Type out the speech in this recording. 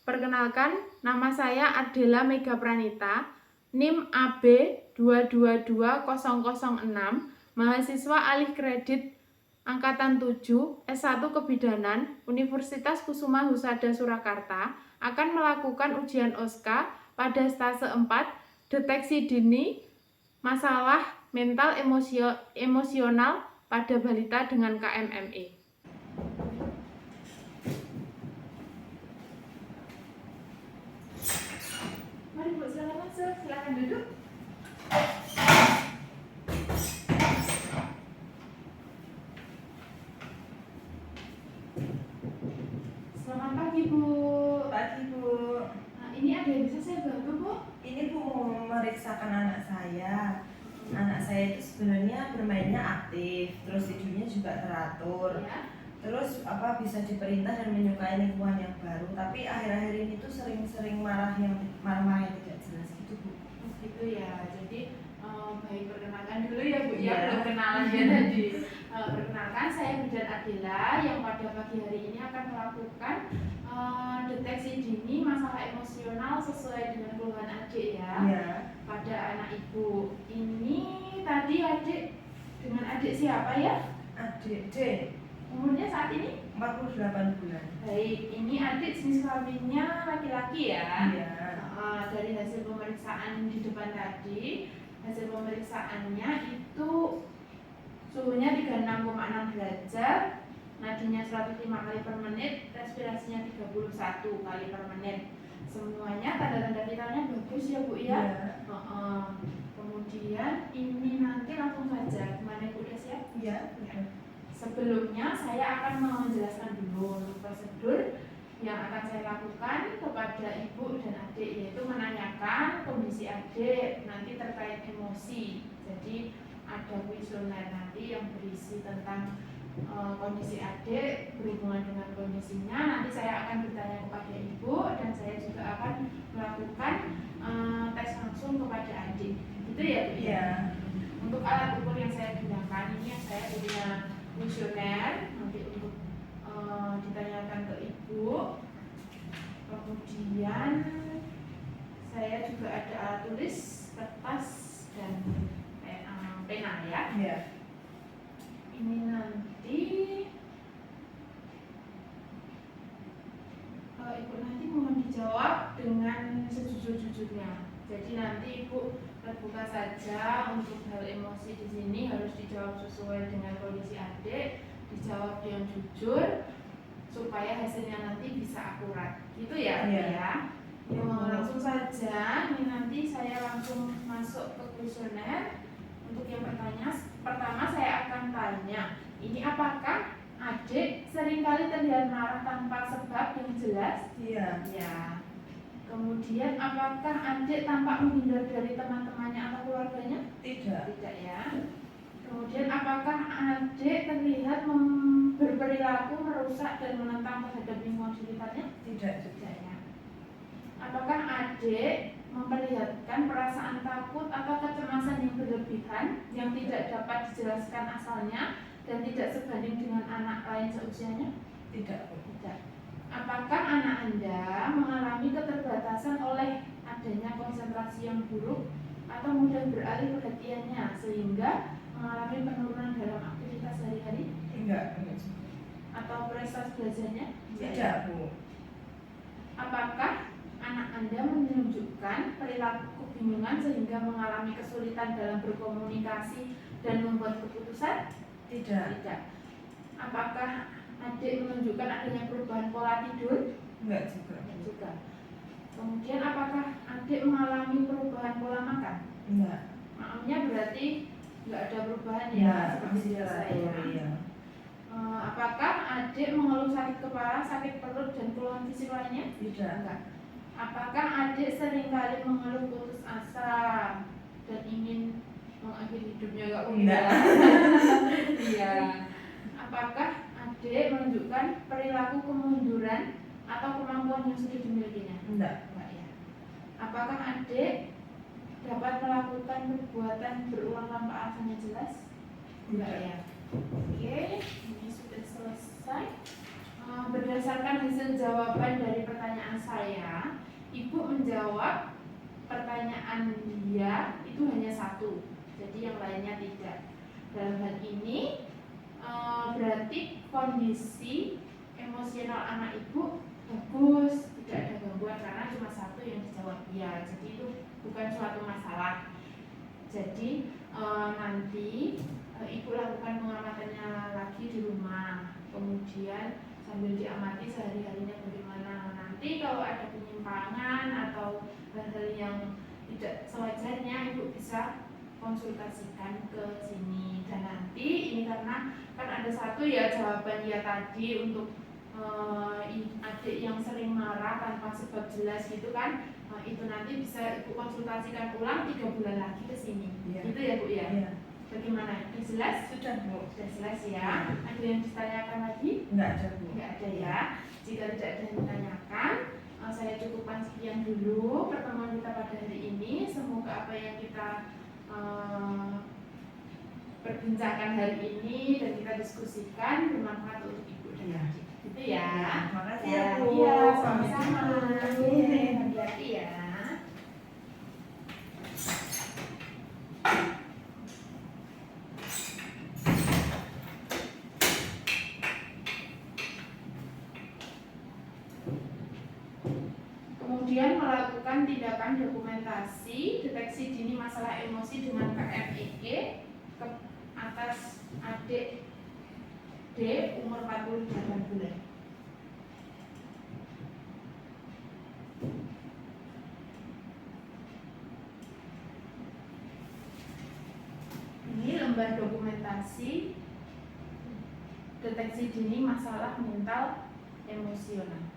Perkenalkan, nama saya Adela Mega Pranita, NIM AB 222006, mahasiswa alih kredit Angkatan 7, S1 Kebidanan, Universitas Kusuma Husada Surakarta, akan melakukan ujian OSKA pada stase 4, deteksi dini masalah mental emosional pada balita dengan KMME. Mari Bu, silakan masuk, silakan duduk. Selamat pagi Bu. Pagi Bu. Nah, ini ada yang bisa saya bantu Bu? Ini Bu mau memeriksakan anak saya. Anak saya itu sebenarnya bermainnya aktif, terus tidurnya juga teratur. Ya. Terus bisa diperintah dan menyukai lingkungan yang baru. Tapi akhir-akhir ini tuh sering-sering marah yang tidak jelas gitu Bu. Gitu ya. Jadi baik, perkenalkan dulu ya Bu ya, Iya. belum kenalan ya tadi. Perkenalkan, saya Bidan Adela yang pada pagi hari ini akan melakukan deteksi dini masalah emosional sesuai dengan keluhan adik ya. Iya. Pada anak ibu. Ini tadi adik dengan adik siapa ya? Adik D. Umurnya saat ini 48 bulan. Baik, ini adik jenis kelaminnya laki-laki ya? Iya. Dari hasil pemeriksaan di depan tadi, hasil pemeriksaannya itu suhunya 36,6 derajat, nadinya 105 kali per menit, respirasinya 31 kali per menit. Semuanya tanda-tanda vitalnya bagus ya Bu ya? Iya. Kemudian ini nanti langsung saja, gimana Bu, udah siap? Iya. Sebelumnya saya akan menjelaskan dulu untuk prosedur yang akan saya lakukan kepada ibu dan adik, yaitu menanyakan kondisi adik nanti terkait emosi. Jadi ada kuesioner nanti yang berisi tentang kondisi adik berhubungan dengan kondisinya. Nanti saya akan bertanya kepada ibu dan saya juga akan melakukan tes langsung kepada adik. Gitu ya Bu? Iya. Untuk alat ukur yang saya gunakan ini yang saya punya kuesioner nanti untuk ditanyakan ke ibu. Kemudian saya juga ada alat tulis, kertas dan pena ya. Iya. Ini nanti ibu nanti mohon dijawab dengan sejujur-jujurnya. Jadi nanti ibu terbuka saja untuk hal emosi di sini, harus dijawab sesuai dengan kondisi adik, dijawab yang jujur supaya hasilnya nanti bisa akurat. Gitu ya, Bu ya. Langsung saja, ini nanti saya langsung masuk ke kuesioner. Untuk yang pertama saya akan tanya, ini apakah adik seringkali terlihat marah tanpa sebab yang jelas? Iya. Ya. Kemudian apakah adik tampak menghindar dari teman-temannya atau keluarganya? Tidak. Tidak ya. Kemudian apakah adik terlihat berperilaku merusak dan menentang terhadap lingkungan sekitarnya? Tidak. Tidak ya. Apakah adik memperlihatkan perasaan takut atau kecemasan yang berlebihan yang tidak dapat dijelaskan asalnya dan tidak sebanding dengan anak lain seusianya? Tidak. Tidak. Apakah anak Anda mengalami keterbatasan oleh adanya konsentrasi yang buruk atau mudah beralih perhatiannya sehingga mengalami penurunan dalam aktivitas sehari-hari? Enggak. Atau prestasi belajarnya? Tidak Bu. Apakah anak Anda menunjukkan perilaku kebingungan sehingga mengalami kesulitan dalam berkomunikasi dan membuat keputusan? Tidak. Tidak. Apakah adik menunjukkan adanya perubahan pola tidur? Enggak juga. Juga. Kemudian apakah adik mengalami perubahan pola makan? Enggak. Makannya berarti enggak ada perubahan ya, Enggak, seperti masih biasa teratur ya. ya. Apakah adik mengeluh sakit kepala, sakit perut dan keluhan fisik lainnya? Tidak. Enggak. Apakah adik seringkali mengeluh putus asa dan ingin mengakhiri hidupnya? Enggak. Iya. Apakah adik menunjukkan perilaku kemunduran atau kemampuan yang sudah dimilikinya? Enggak. Enggak ya. Apakah adik dapat melakukan perbuatan berulang tanpa alasannya jelas? Enggak ya. Oke, ini sudah selesai. Berdasarkan hasil jawaban dari pertanyaan saya, lainnya tidak. Dalam hal ini berarti kondisi emosional anak ibu bagus, tidak ada gangguan karena cuma satu yang dijawab ya. Jadi itu bukan suatu masalah. Jadi nanti ibu lakukan pengamatannya lagi di rumah, kemudian sambil diamati sehari-harinya bagaimana. Nanti kalau ada penyimpangan atau hal-hal yang tidak sewajarnya, ibu bisa konsultasikan ke sini. Dan nanti ini karena kan ada satu ya jawaban ya tadi untuk adik yang sering marah tanpa sebab jelas gitu kan, itu nanti bisa ibu konsultasikan ulang 3 bulan lagi ke sini. Gitu ya Bu ya. Bagaimana? Sudah jelas? Sudah Bu. Sudah jelas ya. Ada yang ditanyakan lagi? Enggak ada Bu. Enggak ada ya. Jika tidak ada yang ditanyakan, saya cukupkan sekian dulu pertemuan kita pada hari ini. Semoga apa yang kita perbincangkan hari ini dan kita diskusikan bermanfaat untuk ibu dan adik. Gitu ya. Terima kasih ya Bu. Iya, Sampai sama-sama. jumpa. Hati-hati ya. Kemudian melakukan tindakan dokumentasi deteksi dini masalah emosi dengan KMEG ke atas adik D umur 48 bulan. Ini lembar dokumentasi deteksi dini masalah mental emosional.